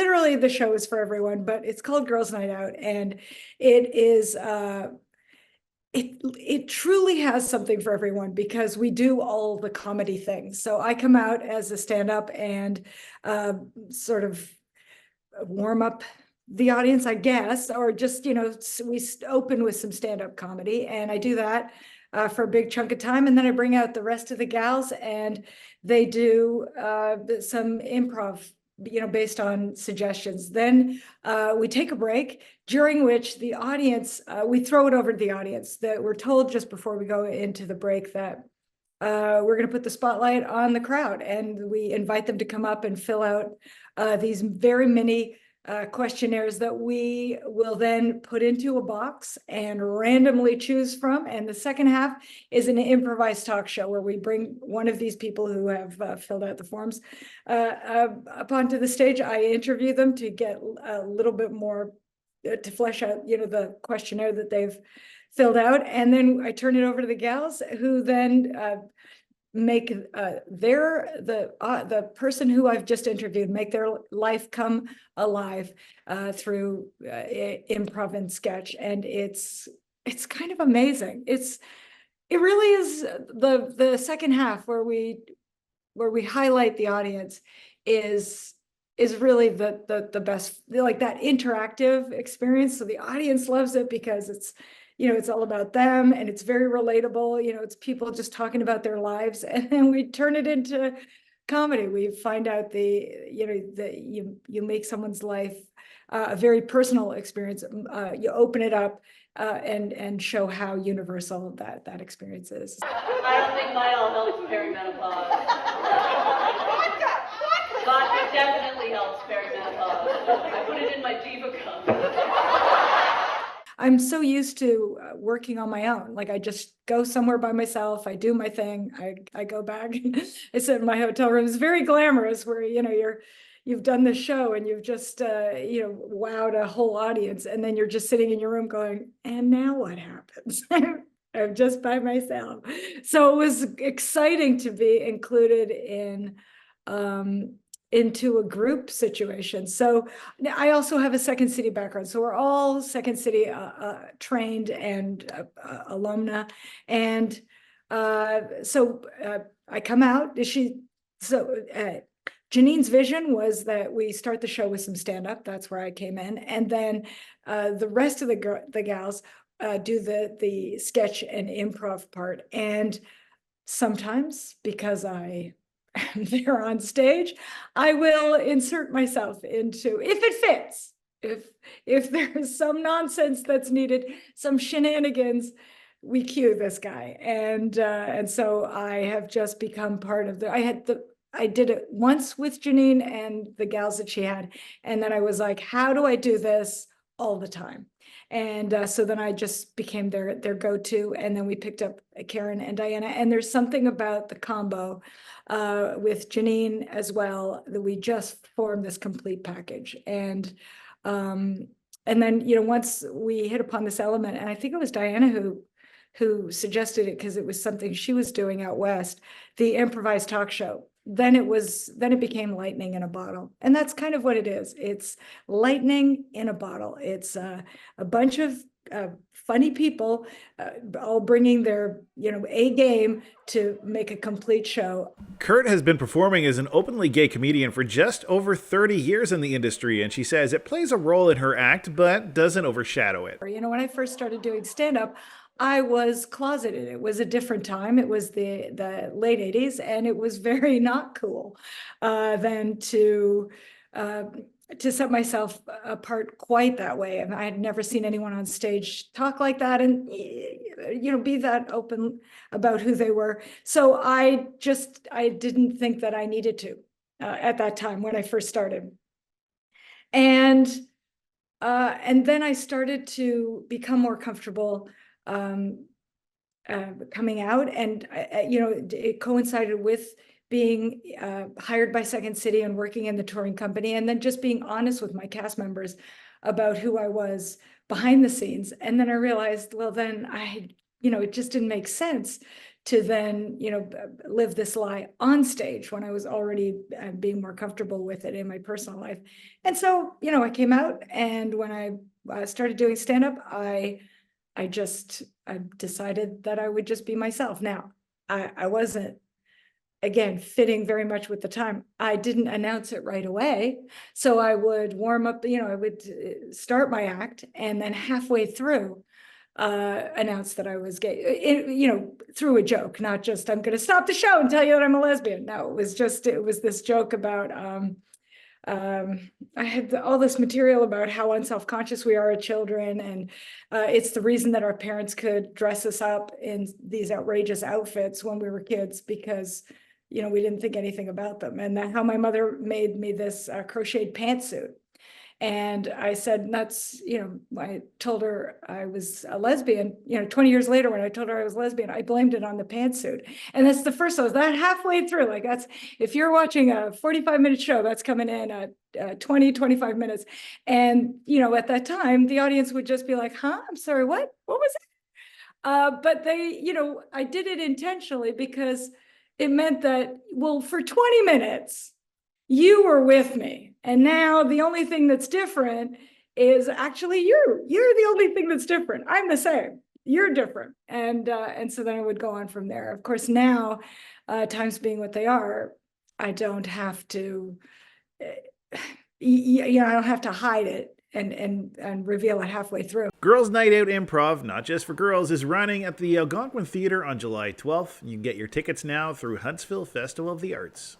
literally the show is for everyone, but it's called Girls Night Out, and it is it truly has something for everyone because we do all the comedy things. So I come out as a stand-up and sort of warm up the audience, I guess, or just, we open with some stand-up comedy, and I do that for a big chunk of time, and then I bring out the rest of the gals, and they do some improv, based on suggestions. Then we take a break, during which the audience, we throw it over to the audience. That we're told just before we go into the break that we're going to put the spotlight on the crowd, and we invite them to come up and fill out these very mini questionnaires that we will then put into a box and randomly choose from. And the second half is an improvised talk show where we bring one of these people who have filled out the forms up onto the stage. I interview them to get a little bit more to flesh out, the questionnaire that they've filled out, and then I turn it over to the gals, who then make the person who I've just interviewed make their life come alive through improv and sketch, and it's kind of amazing. It really is the second half where we highlight the audience is really the best, like that interactive experience. So the audience loves it because it's all about them, and it's very relatable. It's people just talking about their lives, and then we turn it into comedy. We find out that you make someone's life a very personal experience. You open it up and show how universal that experience is. I don't think Lyle helps perimenopause. Vodka definitely helps perimenopause. I put it in my diva cup. I'm so used to working on my own. Like, I just go somewhere by myself. I do my thing. I go back. I sit in my hotel room. It's very glamorous where, you've done this show and you've just, wowed a whole audience. And then you're just sitting in your room going, and now what happens? I'm just by myself. So it was exciting to be included into a group situation. So I also have a Second City background. So we're all Second City trained and alumna. And so I come out. Janine's vision was that we start the show with some stand-up. That's where I came in. And then the rest of the gals do the sketch and improv part. And sometimes, because I there on stage, I will insert myself into, if it fits, if there's some nonsense that's needed, some shenanigans, we cue this guy. And so I have just become part of I did it once with Janine and the gals that she had, and then I was like, how do I do this all the time? And so then I just became their go-to, and then we picked up Karen and Diana, and there's something about the combo with Janine as well that we just formed this complete package. And then once we hit upon this element, and I think it was Diana who suggested it because it was something she was doing out west, the improvised talk show. Then it became lightning in a bottle. And that's kind of what it is. It's lightning in a bottle. It's a bunch of funny people all bringing their, A game to make a complete show. Kurt has been performing as an openly gay comedian for just over 30 years in the industry, and she says it plays a role in her act, but doesn't overshadow it. When I first started doing stand-up, I was closeted. It was a different time. It was the late 80s, and it was very not cool then to set myself apart quite that way. And I had never seen anyone on stage talk like that and be that open about who they were. So I didn't think that I needed to at that time when I first started. And then I started to become more comfortable coming out, and it coincided with being hired by Second City and working in the touring company, and then just being honest with my cast members about who I was behind the scenes. And then I realized, well, then it just didn't make sense to then, live this lie on stage when I was already being more comfortable with it in my personal life. And so, I came out, and when I started doing stand-up, I decided that I would just be myself. Now, I wasn't, again, fitting very much with the time. I didn't announce it right away. So I would warm up, I would start my act, and then halfway through, announce that I was gay, through a joke, not just, I'm going to stop the show and tell you that I'm a lesbian. No, it was this joke about, I had all this material about how unself-conscious we are as children, and it's the reason that our parents could dress us up in these outrageous outfits when we were kids, because we didn't think anything about them. And how my mother made me this crocheted pantsuit. And I said, that's, I told her I was a lesbian, 20 years later, when I told her I was lesbian, I blamed it on the pantsuit. And that's the first, I was that halfway through, like if you're watching a 45-minute show, that's coming in at 20, 25 minutes. And, at that time, the audience would just be like, huh, I'm sorry, what was it? But they, I did it intentionally, because it meant that, well, for 20 minutes, you were with me. And now the only thing that's different is actually you. You're the only thing that's different. I'm the same. You're different. And so then I would go on from there. Of course, now, times being what they are, I don't have to, I don't have to hide it and reveal it halfway through. Girls Nite Out Improv, not just for girls, is running at the Algonquin Theatre on July 12th. You can get your tickets now through Huntsville Festival of the Arts.